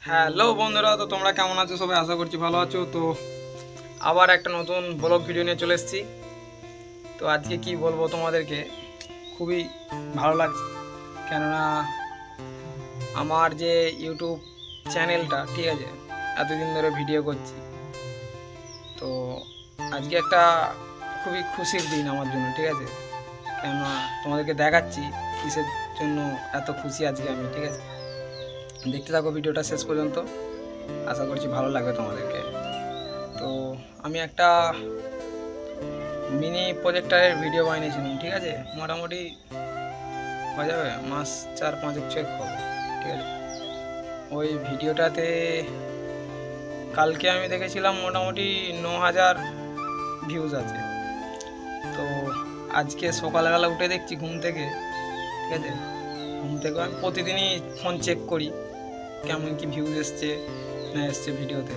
Hello বন্ধুরা, তো তোমরা কেমন আছো? সবাই আশা করছি ভালো আছো। তো আবার একটা নতুন ব্লগ ভিডিও নিয়ে চলে এসেছি। তো আজকে কি বলবো তোমাদেরকে, খুবই ভালো লাগছে, কেননা আমার যে ইউটিউব চ্যানেলটা, ঠিক আছে, এতদিন ধরে ভিডিও করছি, তো আজকে একটা খুবই খুশির দিন আমার জন্য, ঠিক আছে। কেননা তোমাদেরকে দেখাচ্ছি কিসের জন্য এত খুশি আজকে আমি, ঠিক আছে। দেখতে থাকো ভিডিওটা শেষ পর্যন্ত, আশা করছি ভালো লাগবে তোমাদেরকে। তো আমি একটা মিনি প্রজেক্টারের ভিডিও বানিয়েছিলাম, ঠিক আছে। মোটামুটি হয়ে যাবে মাস 4-5 হবে, ঠিক আছে। ওই ভিডিওটাতে কালকে আমি দেখেছিলাম মোটামুটি 9,000 ভিউজ আছে। তো আজকে সকালবেলা উঠে দেখছি ঘুম থেকে, ঠিক আছে, ঘুম থেকে আমি প্রতিদিনই ফোন চেক করি কেমন কি ভিউজ এসছে না এসছে ভিডিওতে।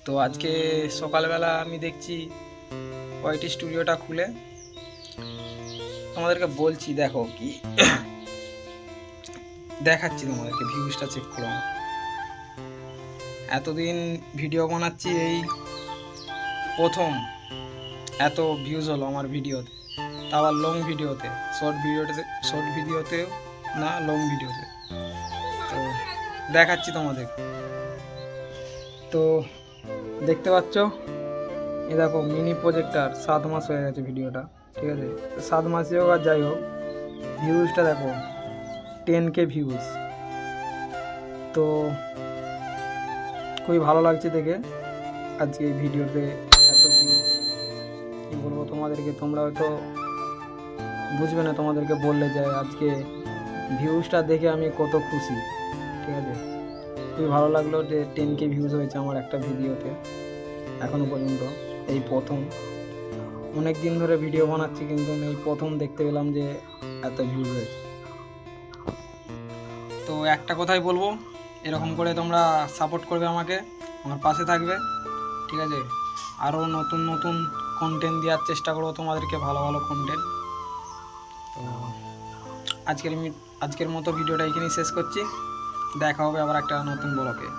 তো আজকে সকালবেলা আমি দেখছি ওয়াইটি স্টুডিওটা খুলে তোমাদেরকে বলছি, দেখো কি দেখাচ্ছি তোমাদেরকে, ভিউজটা চেক করো। এতদিন ভিডিও বানাচ্ছি, এই প্রথম এত ভিউজ হলো আমার ভিডিওতে, তা আবার লং ভিডিওতে, শর্ট ভিডিওতেও না, লং ভিডিওতে। তো দেখাচ্ছি তোমাদের। তো দেখতে পাচ্ছ, এ দেখো মিনি প্রজেক্টার 7 মাস হয়ে গেছে ভিডিওটা, ঠিক আছে। 7 মাসে হোক আর যাই হোক, ভিউজটা দেখো 10K ভিউজ। তো খুবই ভালো লাগছে দেখে আজকে এই ভিডিওতে এত ভিউজ। কী বলবো তোমাদেরকে, তোমরা হয়তো বুঝবে না তোমাদেরকে বললে যে আজকে ভিউজটা দেখে আমি কত খুশি, ঠিক আছে। খুবই ভালো লাগলো যে 10K ভিউজ হয়েছে আমার একটা ভিডিওতে এখনো পর্যন্ত, এই প্রথম। অনেক দিন ধরে ভিডিও বানাচ্ছি কিন্তু এই প্রথম দেখতে পেলাম যে এত ভিউজ হয়েছে। তো একটা কথাই বলবো, এরকম করে তোমরা সাপোর্ট করবে আমাকে, আমার পাশে থাকবে, ঠিক আছে। আরও নতুন নতুন কন্টেন্ট দেওয়ার চেষ্টা করবো তোমাদেরকে, ভালো ভালো কন্টেন্ট। তো আজকের মতো ভিডিওটা এখানেই শেষ করছি। দেখা হবে আবার একটা নতুন ব্লগে।